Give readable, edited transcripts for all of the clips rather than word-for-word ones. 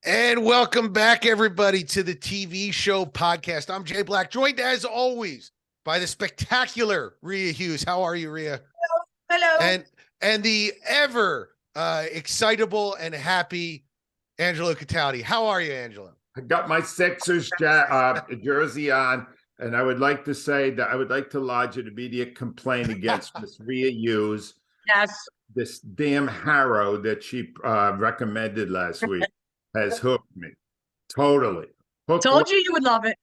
And welcome back, everybody, to the TV show podcast. I'm Jay Black, joined as always by the spectacular Rhea Hughes. How are you, Rhea? Hello. And the ever excitable and happy Angelo Cataldi. How are you, Angelo? I got my Sixers jersey on, and I would like to say that I would like to lodge an immediate complaint against Miss Rhea Hughes. Yes. This damn Harrow that she recommended last week has hooked me totally. Told you would love it.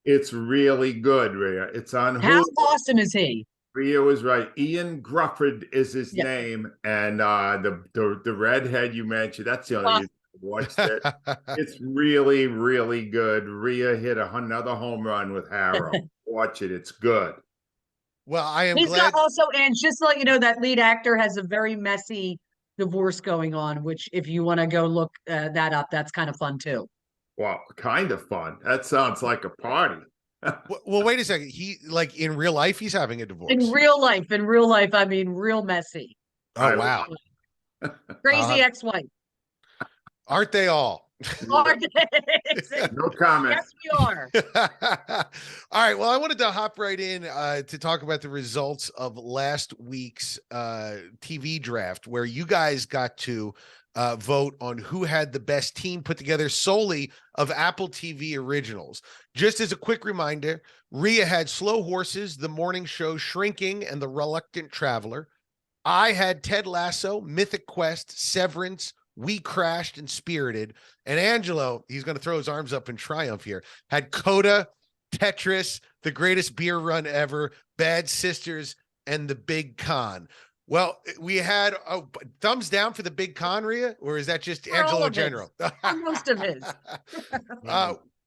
It's really good, Rhea. It's on How Hulu. awesome is he? Rhea was right. Ian Grufford is his name, and the redhead you mentioned. That's the only reason I watched it. It's really, really good. Rhea hit another home run with Harrow. Watch it. It's good. Well, I am He's glad. Also, and just to let you know, that lead actor has a very messy divorce going on, which if you want to go look that up, that's kind of fun too. Well, kind of fun. That sounds like a party. Well, wait a second. He, like, in real life, he's having a divorce. In real life, I mean, real messy. Oh, wow. Crazy ex-wife. Aren't they all? No comment. Yes, we are. All right. Well, I wanted to hop right in to talk about the results of last week's TV draft, where you guys got to vote on who had the best team put together solely of Apple TV originals. Just as a quick reminder, Rhea had Slow Horses, The Morning Show, Shrinking, and The Reluctant Traveler. I had Ted Lasso, Mythic Quest, Severance, We Crashed, and Spirited. And Angelo, he's going to throw his arms up in triumph here, had Coda, Tetris, The Greatest Beer Run Ever, Bad Sisters, and The Big Con. Well, we had a thumbs down for The Big Con, Rhea, or is that just for Angelo General? Most of his.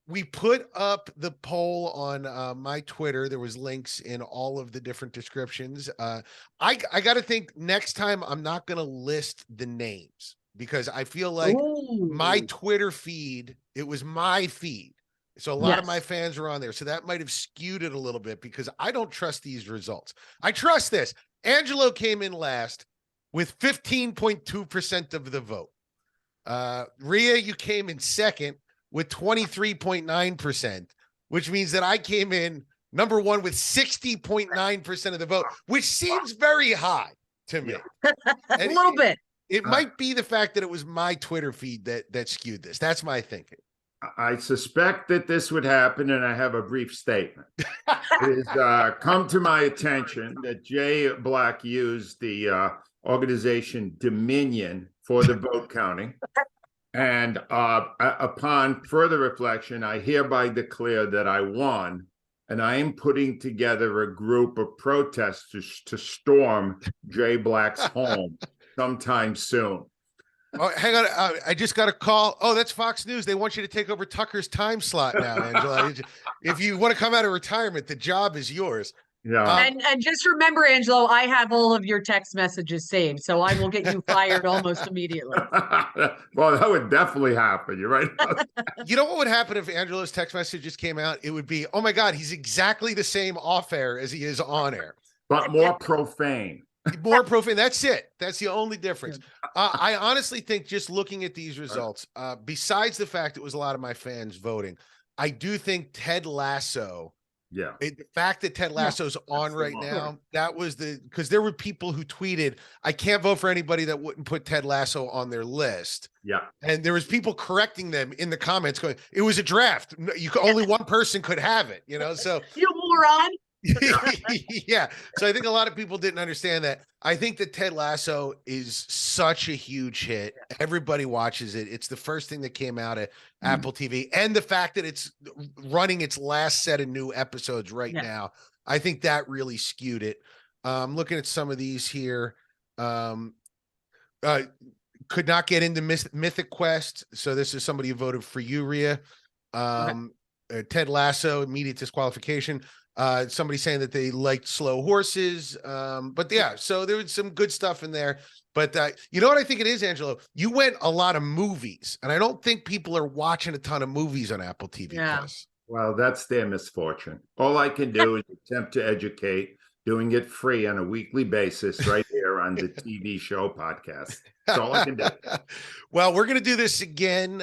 We put up the poll on my Twitter. There was links in all of the different descriptions. I got to think next time I'm not going to list the names because I feel like my Twitter feed, it was my feed. So a lot of my fans were on there. So that might have skewed it a little bit because I don't trust these results. I trust this. Angelo came in last with 15.2% of the vote. Rhea, you came in second with 23.9%, which means that I came in number one with 60.9% of the vote, which seems very high to me. A little bit. It might be the fact that it was my Twitter feed that skewed this. That's my thinking. I suspect that this would happen, and I have a brief statement. It has come to my attention that Jay Black used the organization Dominion for the vote counting. And upon further reflection, I hereby declare that I won, and I am putting together a group of protesters to storm Jay Black's home sometime soon. Oh, hang on. I just got a call. Oh, that's Fox News. They want you to take over Tucker's time slot now, Angela. If you want to come out of retirement, the job is yours. Yeah. And just remember, Angelo, I have all of your text messages saved, so I will get you fired almost immediately. Well, that would definitely happen. You're right. You know what would happen if Angelo's text messages came out? It would be, oh my God, he's exactly the same off air as he is on air. But more profane. More profane. That's it. That's the only difference. I honestly think just looking at these results, besides the fact it was a lot of my fans voting, I do think Ted Lasso. Yeah. The fact that Ted Lasso's on right now, that was because there were people who tweeted, I can't vote for anybody that wouldn't put Ted Lasso on their list. Yeah. And there was people correcting them in the comments going, it was a draft. Only one person could have it, so. You moron. Yeah. So I think a lot of people didn't understand that. I think that Ted Lasso is such a huge hit. Everybody watches it. It's the first thing that came out of Apple TV. And the fact that it's running its last set of new episodes right now, I think that really skewed it. Looking at some of these here. Could not get into Mythic Quest. So this is somebody who voted for you, Rhea. Ted Lasso, immediate disqualification. Somebody saying that they liked Slow Horses. But yeah, so there was some good stuff in there. But you know what I think it is, Angelo? You went a lot of movies, and I don't think people are watching a ton of movies on Apple TV Plus. Well, that's their misfortune. All I can do is attempt to educate, doing it free on a weekly basis right here on the TV show podcast. That's all I can do. Well, we're going to do this again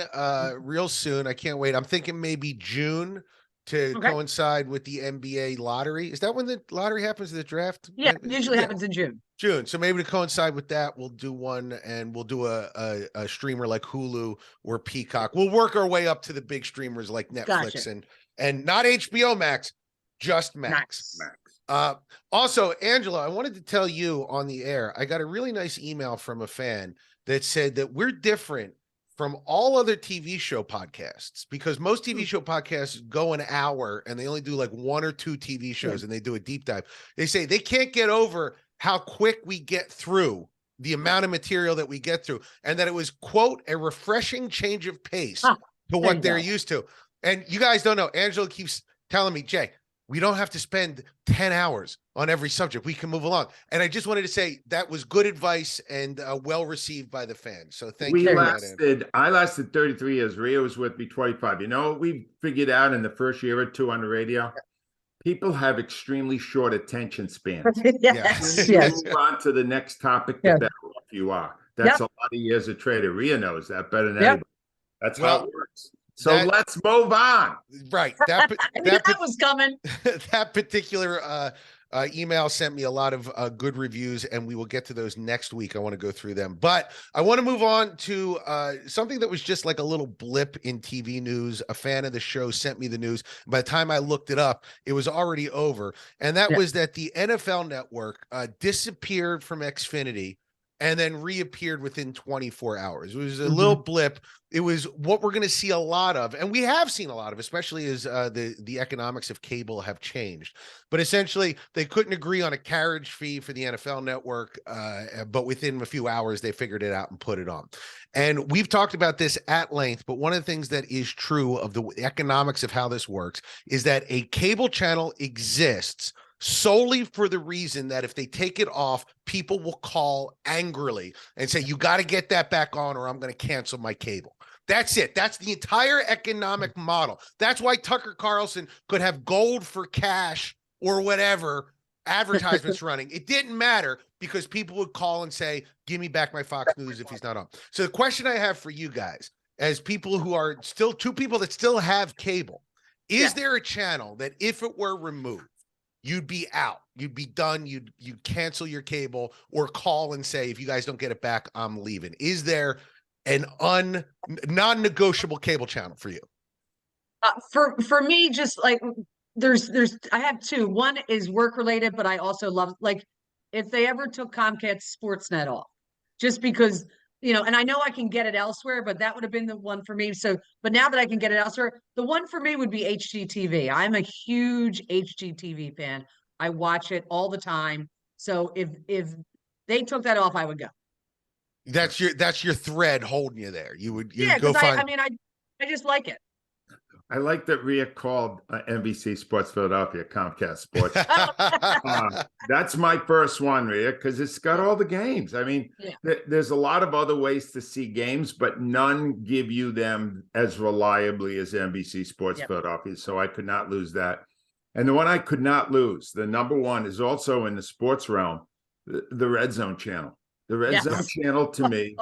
real soon. I can't wait. I'm thinking maybe June to coincide with the NBA lottery. Is that when the lottery happens, the draft? Yeah, it usually happens in June. June. So maybe to coincide with that, we'll do one, and we'll do a streamer like Hulu or Peacock. We'll work our way up to the big streamers like Netflix and not HBO Max, just Max. Also, Angela, I wanted to tell you on the air, I got a really nice email from a fan that said that we're different from all other TV show podcasts, because most TV show podcasts go an hour and they only do like 1 or 2 TV shows and they do a deep dive. They say they can't get over how quick we get through the amount of material that we get through, and that it was, quote, a refreshing change of pace to what they're used to. And you guys don't know, Angela keeps telling me, Jay, we don't have to spend 10 hours on every subject. We can move along. And I just wanted to say that was good advice and well received by the fans. So thank you. I lasted 33 years. Rhea was with me 25. You know what we figured out in the first year or two on the radio? People have extremely short attention spans. Yes. Move on to the next topic, the better off you are. That's a lot of years of trader. Rhea knows that better than anybody. That's how it works. So let's move on. Right. That was coming. That particular email sent me a lot of good reviews, and we will get to those next week. I want to go through them, but I want to move on to something that was just like a little blip in TV news. A fan of the show sent me the news. By the time I looked it up, it was already over. And that was that the NFL Network disappeared from Xfinity and then reappeared within 24 hours. It was a little blip. It was what we're going to see a lot of, and we have seen a lot of, especially as the economics of cable have changed. But essentially, they couldn't agree on a carriage fee for the NFL Network, but within a few hours, they figured it out and put it on. And we've talked about this at length, but one of the things that is true of the economics of how this works is that a cable channel exists solely for the reason that if they take it off, people will call angrily and say, you got to get that back on or I'm going to cancel my cable. That's it. That's the entire economic model. That's why Tucker Carlson could have gold for cash or whatever advertisements running. It didn't matter because people would call and say, give me back my Fox News if he's not on. So the question I have for you guys, as people who are still two people that still have cable, is there a channel that if it were removed, you'd be out, you'd be done, you'd cancel your cable or call and say, if you guys don't get it back, I'm leaving? Is there an non-negotiable cable channel for you? For me, just like I have 2. One is work related, but I also love, like, if they ever took Comcast Sportsnet off, just because, and I know I can get it elsewhere, but that would have been the one for me. So, but now that I can get it elsewhere, the one for me would be HGTV. I'm a huge HGTV fan. I watch it all the time. So if they took that off, I would go. That's your thread holding you there. You'd go find. I I just like it. I like that Rhea called NBC Sports Philadelphia Comcast Sports. That's my first one, Rhea, because it's got all the games. I mean, there's a lot of other ways to see games, but none give you them as reliably as NBC Sports Philadelphia. So I could not lose that. And the one I could not lose, the number one, is also in the sports realm, the Red Zone channel. The Red Zone channel to me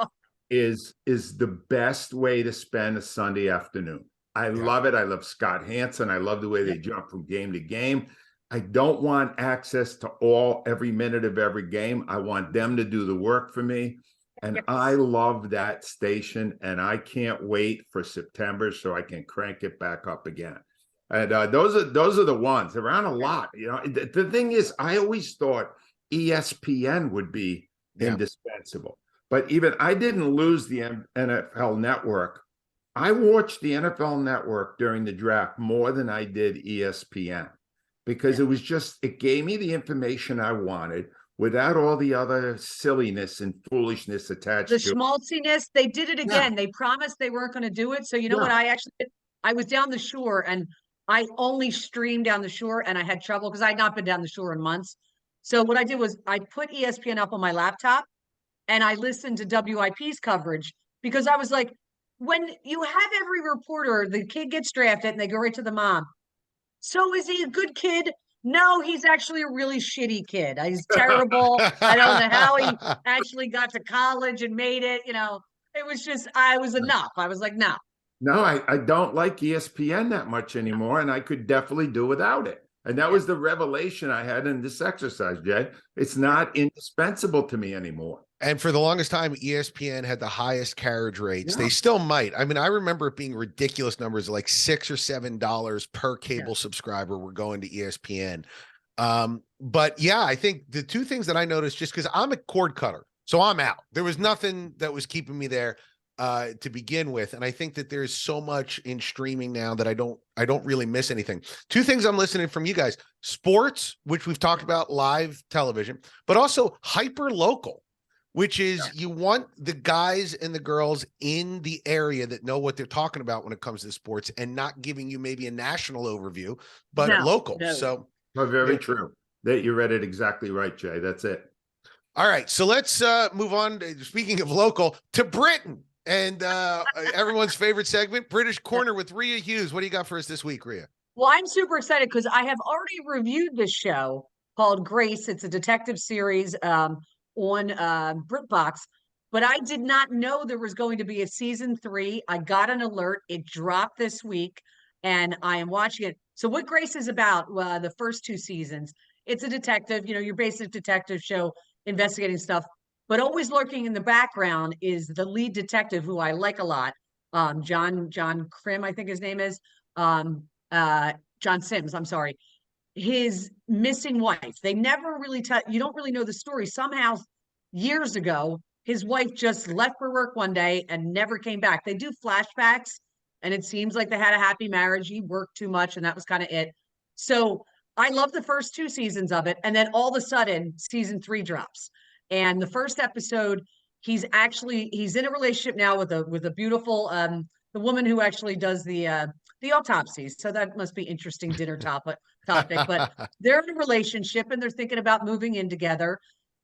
is the best way to spend a Sunday afternoon. I love it. I love Scott Hansen. I love the way they jump from game to game. I don't want access to every minute of every game. I want them to do the work for me. And I love that station. And I can't wait for September so I can crank it back up again. And those are the ones around a lot. The thing is, I always thought ESPN would be indispensable. But even I didn't lose the NFL Network. I watched the NFL Network during the draft more than I did ESPN because it gave me the information I wanted without all the other silliness and foolishness attached to it. The schmaltziness, they did it again. They promised they weren't going to do it. So you know what I actually did? I was down the shore and I only streamed down the shore and I had trouble because I had not been down the shore in months. So what I did was I put ESPN up on my laptop and I listened to WIP's coverage because I was like, when you have every reporter, the kid gets drafted and they go right to the mom. So is he a good kid? No, he's actually a really shitty kid. He's terrible. I don't know how he actually got to college and made it. It was just, I was enough. I was like, no. No, I don't like ESPN that much anymore, and I could definitely do without it. And that was the revelation I had in this exercise, Jay. It's not indispensable to me anymore. And for the longest time, ESPN had the highest carriage rates. Yeah. They still might. I mean, I remember it being ridiculous numbers, like $6 or $7 per cable subscriber were going to ESPN. But yeah, I think the two things that I noticed, just because I'm a cord cutter, so I'm out. There was nothing that was keeping me there to begin with. And I think that there's so much in streaming now that I don't really miss anything. Two things I'm listening from you guys: sports, which we've talked about, live television, but also hyper local, which is you want the guys and the girls in the area that know what they're talking about when it comes to sports, and not giving you maybe a national overview, but local. No. So very true. That you read it exactly right, Jay. That's it. All right, so let's move on. Speaking of local, to Britain and everyone's favorite segment, British Corner with Rhea Hughes. What do you got for us this week, Rhea? Well, I'm super excited because I have already reviewed this show called Grace. It's a detective series on BritBox, but I did not know there was going to be a season 3. I got an alert. It dropped this week, and I am watching it. So what Grace is about, the first 2 seasons, it's a detective, your basic detective show, investigating stuff. But always lurking in the background is the lead detective, who I like a lot, John Krim, I think his name is, John Sims, I'm sorry, his missing wife. They never really you don't really know the story. Somehow, years ago, his wife just left for work one day and never came back. They do flashbacks, and it seems like they had a happy marriage. He worked too much, and that was kind of it. So I love the first 2 seasons of it, and then all of a sudden, season 3 drops. And the first episode, he's in a relationship now with a beautiful the woman who actually does the autopsies. So that must be interesting dinner topic. But they're in a relationship and they're thinking about moving in together.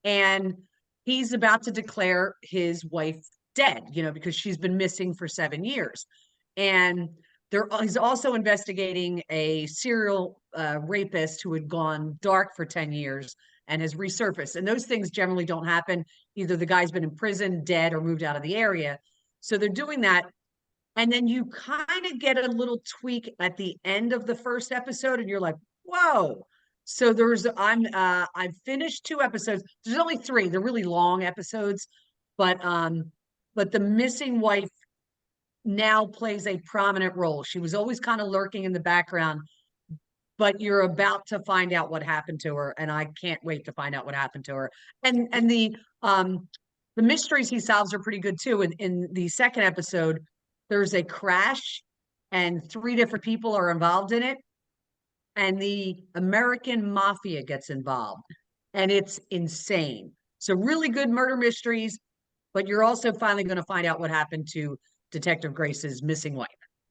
And he's about to declare his wife dead, because she's been missing for 7 years. And he's also investigating a serial rapist who had gone dark for 10 years and has resurfaced. And those things generally don't happen. Either the guy's been in prison, dead, or moved out of the area. So they're doing that. And then you kind of get a little tweak at the end of the first episode, and you're like, whoa. So I've finished 2 episodes. There's only 3. They're really long episodes, but the missing wife now plays a prominent role. She was always kind of lurking in the background, but you're about to find out what happened to her, and I can't wait to find out what happened to her. And the mysteries he solves are pretty good too. In the second episode, there's a crash, and 3 different people are involved in it, and the American mafia gets involved, and it's insane. So really good murder mysteries, but you're also finally going to find out what happened to Detective Grace's missing wife.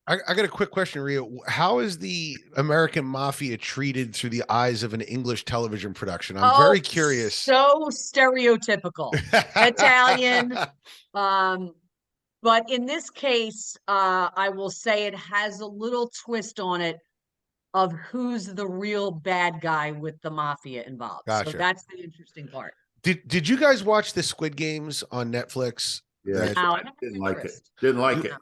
I got a quick question, Rhea. How is the American mafia treated through the eyes of an English television production? I'm very curious. So stereotypical. Italian. But in this case, I will say it has a little twist on it of who's the real bad guy with the mafia involved. Gotcha. So that's the interesting part. Did you guys watch the Squid Games on Netflix? Yeah, I didn't like it. Didn't like it.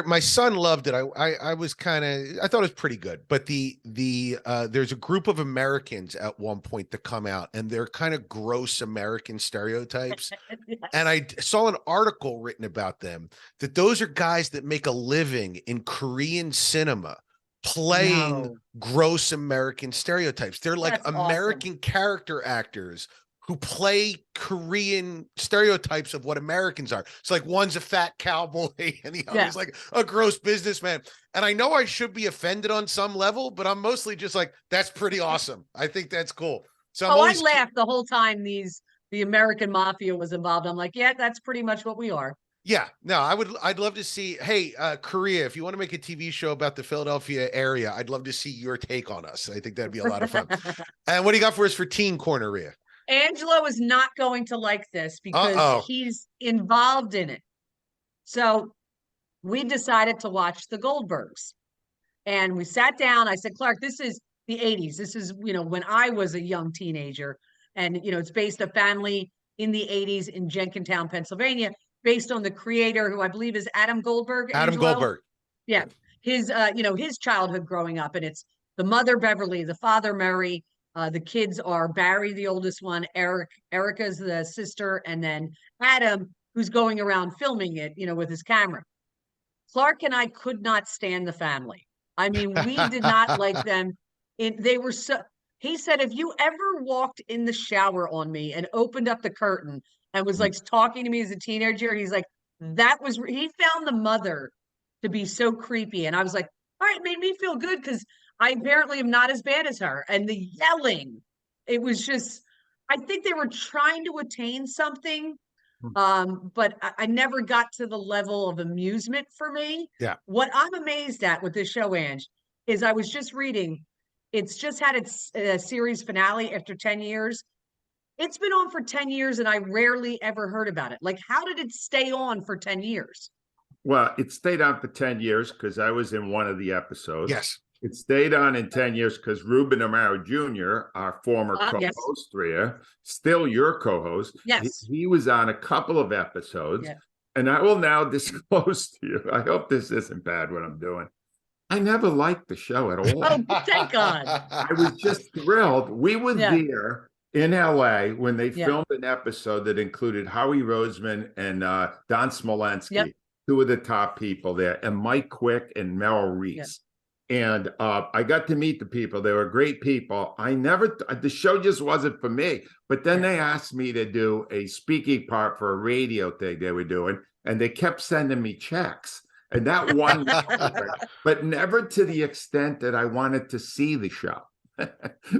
My son loved it. I was kind of, I thought it was pretty good, but there's a group of Americans at one point that come out, and they're kind of gross American stereotypes. Yes. And I saw an article written about them, that those are guys that make a living in Korean cinema playing gross American stereotypes. They're like American character actors who play Korean stereotypes of what Americans are. It's like one's a fat cowboy and the other's like a gross businessman. And I know I should be offended on some level, but I'm mostly just like, that's pretty awesome. I think that's cool. So I laughed the whole time the American mafia was involved. I'm like, yeah, that's pretty much what we are. Yeah, no, I'd love to see, hey, Korea, if you want to make a TV show about the Philadelphia area, I'd love to see your take on us. I think that'd be a lot of fun. And what do you got for us for Teen Corner, Rhea? Angelo is not going to like this because he's involved in it. So we decided to watch the Goldbergs. And we sat down. I said, Clark, this is the 80s. This is, when I was a young teenager, and it's based a family in the 80s in Jenkintown, Pennsylvania, based on the creator, who I believe is Adam Goldberg. Adam Angelo. Goldberg. Yeah. His childhood growing up, and it's the mother, Beverly, the father, Murray. The kids are Barry, the oldest one, Erica's the sister, and then Adam, who's going around filming it, with his camera. Clark and I could not stand the family. I mean, we did not like them. They were so. He said, if you ever walked in the shower on me and opened up the curtain and was like talking to me as a teenager, he's like, he found the mother to be so creepy. And I was like, all right, it made me feel good because I apparently am not as bad as her. And the yelling, it was just, I think they were trying to attain something. But I never got to the level of amusement for me. Yeah. What I'm amazed at with this show, Ange, is I was just reading, it's just had its series finale after 10 years. It's been on for 10 years and I rarely ever heard about it. Like, how did it stay on for 10 years? Well, it stayed on for 10 years because I was in one of the episodes. Yes. It stayed on in 10 years because Ruben Amaro Jr., our former co-host, yes. Rhea, still your co-host. Yes. He was on a couple of episodes. Yeah. And I will now disclose to you, I hope this isn't bad what I'm doing. I never liked the show at all. Oh, thank God. I was just thrilled. We were there in LA when they filmed an episode that included Howie Roseman and Don Smolensky, two of the top people there, and Mike Quick and Merrill Reese. And I got to meet the people. They were great people. The show just wasn't for me. But then they asked me to do a speaking part for a radio thing they were doing, and they kept sending me checks. And that one, but never to the extent that I wanted to see the show.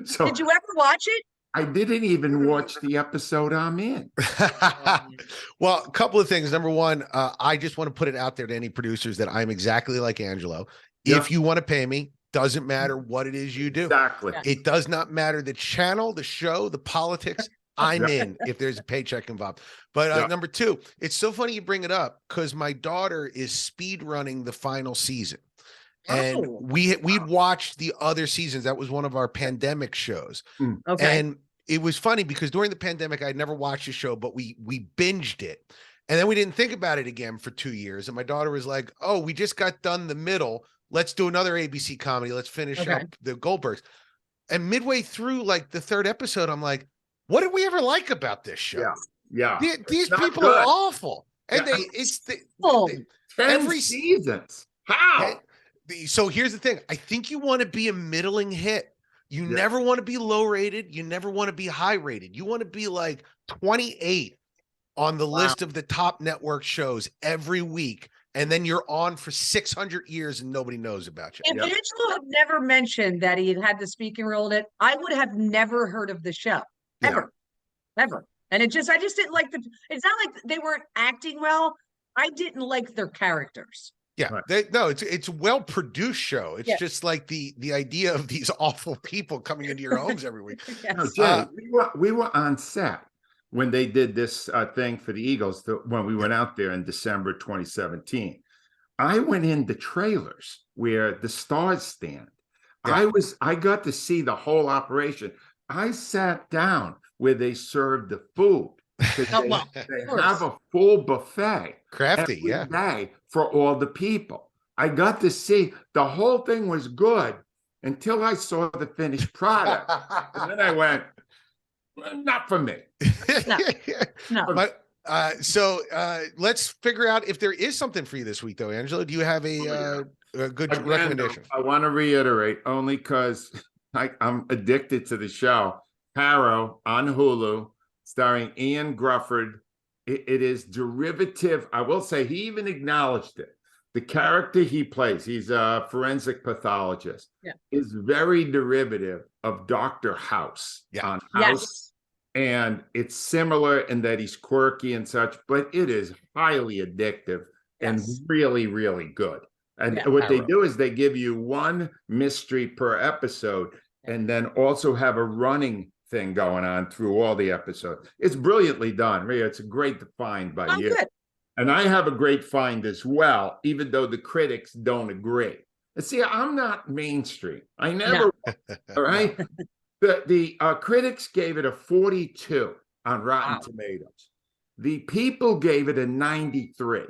So did you ever watch it? I didn't even watch the episode I'm in. Well, a couple of things. Number one, I just want to put it out there to any producers that I'm exactly like Angelo. If you want to pay me, doesn't matter what it is you do. Exactly. It does not matter the channel, the show, the politics. I'm in if there's a paycheck involved. But number two, it's so funny you bring it up because my daughter is speed running the final season. And we'd watched the other seasons. That was one of our pandemic shows. Okay. And it was funny because during the pandemic, I'd never watched the show, but we binged it. And then we didn't think about it again for 2 years. And my daughter was like, oh, we just got done the middle. Let's do another ABC comedy. Let's finish up the Goldbergs. And midway through like the third episode, I'm like, what did we ever like about this show? Yeah. These people are awful. And every seasons. How? So here's the thing. I think you want to be a middling hit. You never want to be low rated. You never want to be high rated. You want to be like 28 on the list of the top network shows every week. And then you're on for 600 years and nobody knows about you. If Angelo had never mentioned that he had the speaking role in it, I would have never heard of the show. Ever. And I just didn't like it's not like they weren't acting well. I didn't like their characters. Yeah. It's a well-produced show. It's just like the idea of these awful people coming into your homes every week. No, Jay, we were on set when they did this thing for the Eagles, when we went out there in December 2017. I went in the trailers where the stars stand. I got to see the whole operation. I sat down where they served the food. They have a full buffet. Crafty, every day for all the people. I got to see the whole thing was good until I saw the finished product. And then I went, not for me. No. But so let's figure out if there is something for you this week, though. Angelo, do you have a good recommendation? I want to reiterate only because I'm addicted to the show. Harrow on Hulu, starring Ian Grufford. It is derivative. I will say he even acknowledged it. The character he plays, he's a forensic pathologist, is very derivative of Dr. House on House. And it's similar in that he's quirky and such, but it is highly addictive and really, really good. And what they do is they give you one mystery per episode and then also have a running thing going on through all the episodes. It's brilliantly done, Rhea. It's a great find by you. Good. And I have a great find as well, even though the critics don't agree. See, I'm not mainstream. I never. No. All right. The critics gave it a 42 on Rotten Wow. Tomatoes. The people gave it a 93.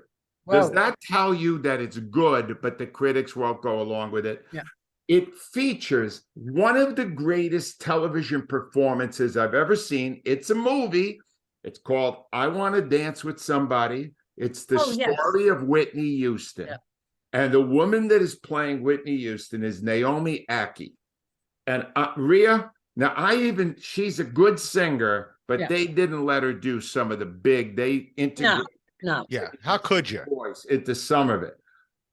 Does Whoa. that tell you that it's good, but the critics won't go along with it? Yeah. It features one of the greatest television performances I've ever seen. It's a movie. It's called I Want to Dance with Somebody. It's the Yes. story of Whitney Houston. Yeah. And the woman that is playing Whitney Houston is Naomi Ackie. And Rhea, now she's a good singer, but they didn't let her do some of the they integrated No. Yeah. How could you? voice into some of it.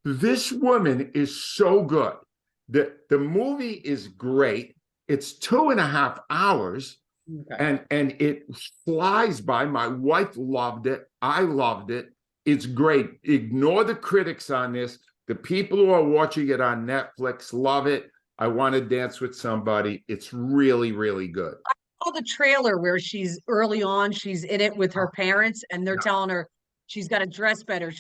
This woman is so good. The movie is great. It's 2.5 hours. Okay. And it flies by. My wife loved it. I loved it. It's great. Ignore the critics on this. The people who are watching it on Netflix love it. I Want to Dance with Somebody. It's really, really good. I saw the trailer where she's early on, she's in it with her parents, and they're telling her she's got to dress better.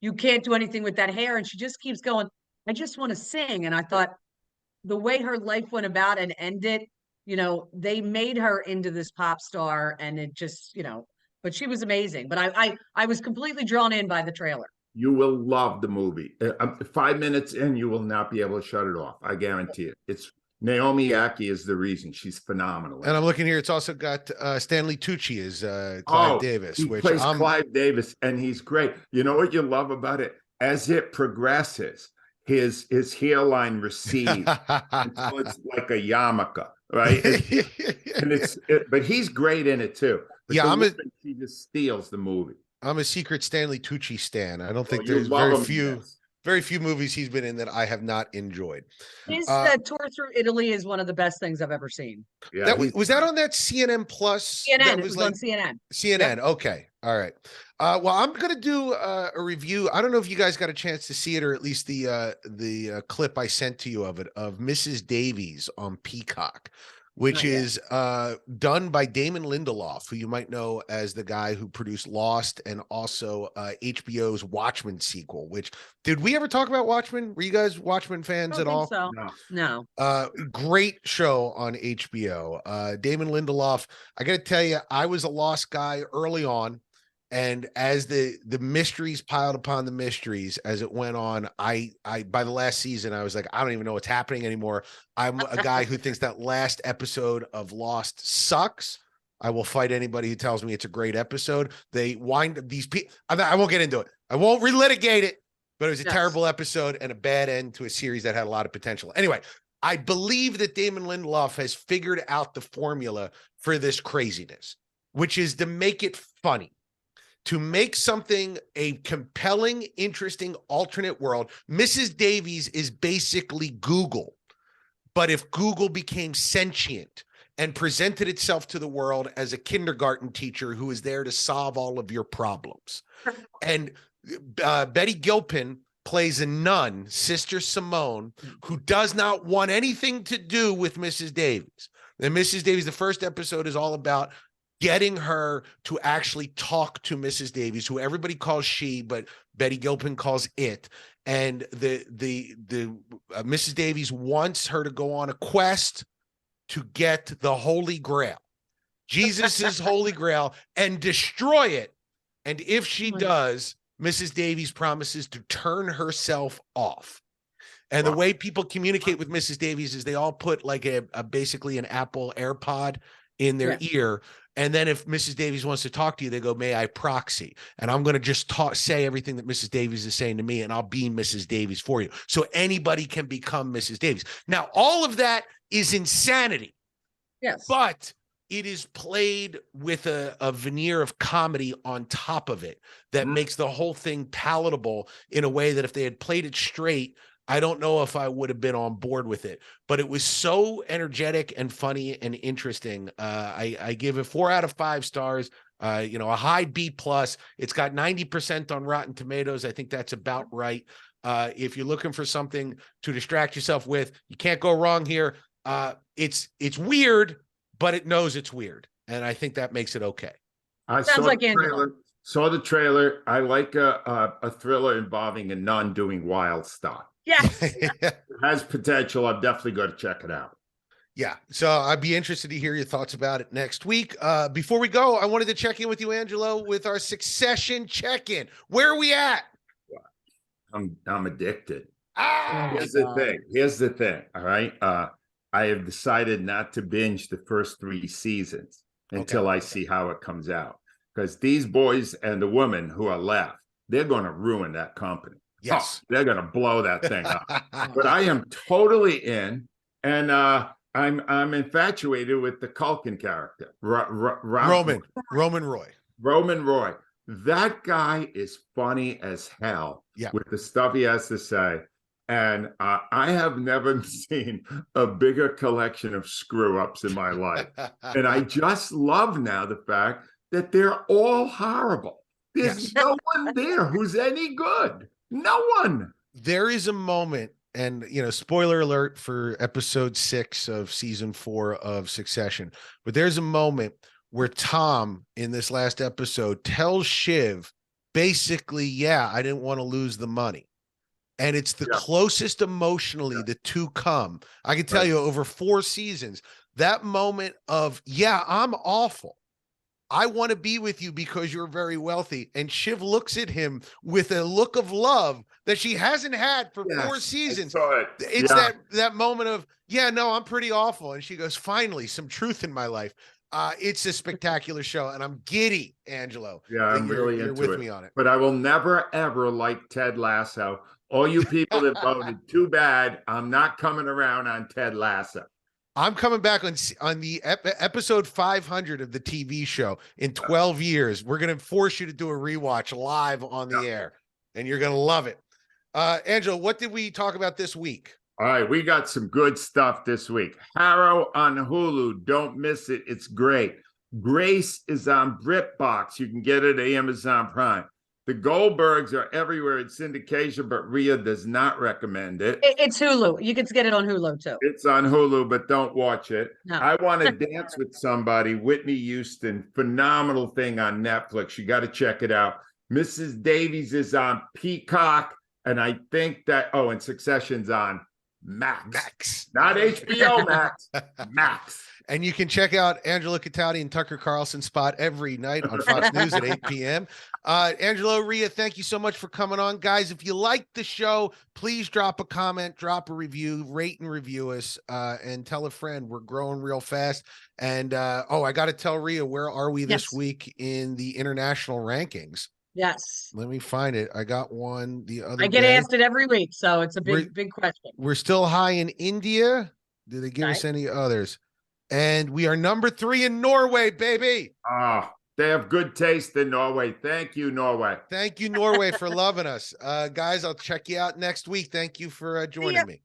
You can't do anything with that hair. And she just keeps going, I just want to sing. And I thought the way her life went about and ended, they made her into this pop star, and it just, but she was amazing. But I was completely drawn in by the trailer. You will love the movie. 5 minutes in, you will not be able to shut it off. I guarantee it. It's Naomi Ackie is the reason. She's phenomenal. And I'm looking here. It's also got Stanley Tucci as Clive Davis. He plays Clive Davis, and he's great. You know what you love about it? As it progresses, his hairline recedes until it's like a yarmulke, right? But he's great in it too. But she just steals the movie. I'm a secret Stanley Tucci stan. I don't think you there's love very few movies he's been in that I have not enjoyed. His tour through Italy is one of the best things I've ever seen. Yeah, was that on that CNN Plus? CNN. It was on CNN. CNN. Yep. Okay. All right. Well, I'm gonna do a review. I don't know if you guys got a chance to see it, or at least the clip I sent to you of Mrs. Davies on Peacock, which is done by Damon Lindelof, who you might know as the guy who produced Lost and also HBO's Watchmen sequel. Did we ever talk about Watchmen? Were you guys Watchmen fans at all? So. No. Great show on HBO. Damon Lindelof. I got to tell you, I was a Lost guy early on. And as the mysteries piled upon the mysteries as it went on, I by the last season, I was like, I don't even know what's happening anymore. I'm a guy who thinks that last episode of Lost sucks. I will fight anybody who tells me it's a great episode. They wind up these people. I won't get into it. I won't relitigate it, but it was a terrible episode and a bad end to a series that had a lot of potential. Anyway, I believe that Damon Lindelof has figured out the formula for this craziness, which is to make it funny. To make something a compelling, interesting alternate world. Mrs. Davies is basically Google, but if Google became sentient and presented itself to the world as a kindergarten teacher who is there to solve all of your problems. And Betty Gilpin plays a nun, Sister Simone, who does not want anything to do with Mrs. Davies. And Mrs. Davies, the first episode is all about getting her to actually talk to Mrs. Davies, who everybody calls she, but Betty Gilpin calls it. And the Mrs. Davies wants her to go on a quest to get the Holy Grail, Jesus's Holy Grail, and destroy it. And if she does, Mrs. Davies promises to turn herself off. And the way people communicate with Mrs. Davies is they all put like a basically an Apple AirPod in their ear. And then if Mrs. Davies wants to talk to you, they go, may I proxy? And I'm going to just say everything that Mrs. Davies is saying to me, and I'll be Mrs. Davies for you. So anybody can become Mrs. Davies. Now, all of that is insanity. Yes. But it is played with a veneer of comedy on top of it that makes the whole thing palatable in a way that if they had played it straight, I don't know if I would have been on board with it, but it was so energetic and funny and interesting. I give it 4 out of 5 stars, a high B+. It's got 90% on Rotten Tomatoes. I think that's about right. If you're looking for something to distract yourself with, you can't go wrong here. It's weird, but it knows it's weird. And I think that makes it okay. Sounds like Angelo. Saw the trailer. I like a thriller involving a nun doing wild stuff. Yes. It has potential. I'm definitely going to check it out. Yeah. So I'd be interested to hear your thoughts about it next week. Before we go, I wanted to check in with you, Angelo, with our Succession check-in. Where are we at? I'm addicted. Ah, Here's the thing. Here's the thing. All right. I have decided not to binge the first 3 seasons until I see how it comes out. Because these boys and the women who are left, they're going to ruin that company. yes. Oh, they're going to blow that thing up. But I am totally in, and I'm infatuated with the Culkin character, Roman Roy. Roman Roy. That guy is funny as hell with the stuff he has to say. And I have never seen a bigger collection of screw ups in my life. And I just love now the fact that they're all horrible. There's no one there who's any good. No one. There is a moment, and spoiler alert for episode 6 of season 4 of Succession, but there's a moment where Tom in this last episode tells Shiv basically, I didn't want to lose the money. And it's the closest emotionally the two come. I can tell you over 4 seasons, that moment of, I'm awful. I want to be with you because you're very wealthy. And Shiv looks at him with a look of love that she hasn't had for 4 seasons. It's that moment of, I'm pretty awful. And she goes, finally, some truth in my life. It's a spectacular show, and I'm giddy, Angelo. Yeah, I'm really you're into with it. me on it. But I will never, ever like Ted Lasso. All you people that voted, too bad. I'm not coming around on Ted Lasso. I'm coming back on the episode 500 of the TV show in 12 years. We're going to force you to do a rewatch live on the air, and you're going to love it. Angelo, what did we talk about this week? All right, we got some good stuff this week. Harrow on Hulu. Don't miss it. It's great. Grace is on BritBox. You can get it at Amazon Prime. The Goldbergs are everywhere in syndication, but Rhea does not recommend it. It's Hulu. You can get it on Hulu, too. It's on Hulu, but don't watch it. No. I Want to Dance with Somebody. Whitney Houston. Phenomenal thing on Netflix. You got to check it out. Mrs. Davies is on Peacock. And I think that, and Succession's on Max. Not HBO Max. Max. And you can check out Angelo Cataldi and Tucker Carlson spot every night on Fox News at 8 p.m. Angelo, Rhea, thank you so much for coming on. Guys, if you like the show, please drop a comment, drop a review, rate and review us, and tell a friend. We're growing real fast. And, I got to tell Rhea, where are we this week in the international rankings? Yes. Let me find it. I got one the other day. I get asked it every week, so it's a big question. We're still high in India. Did they give us any others? And we are number 3 in Norway, baby. They have good taste in Norway. Thank you, Norway. Thank you, Norway, for loving us. Guys, I'll check you out next week. Thank you for joining me.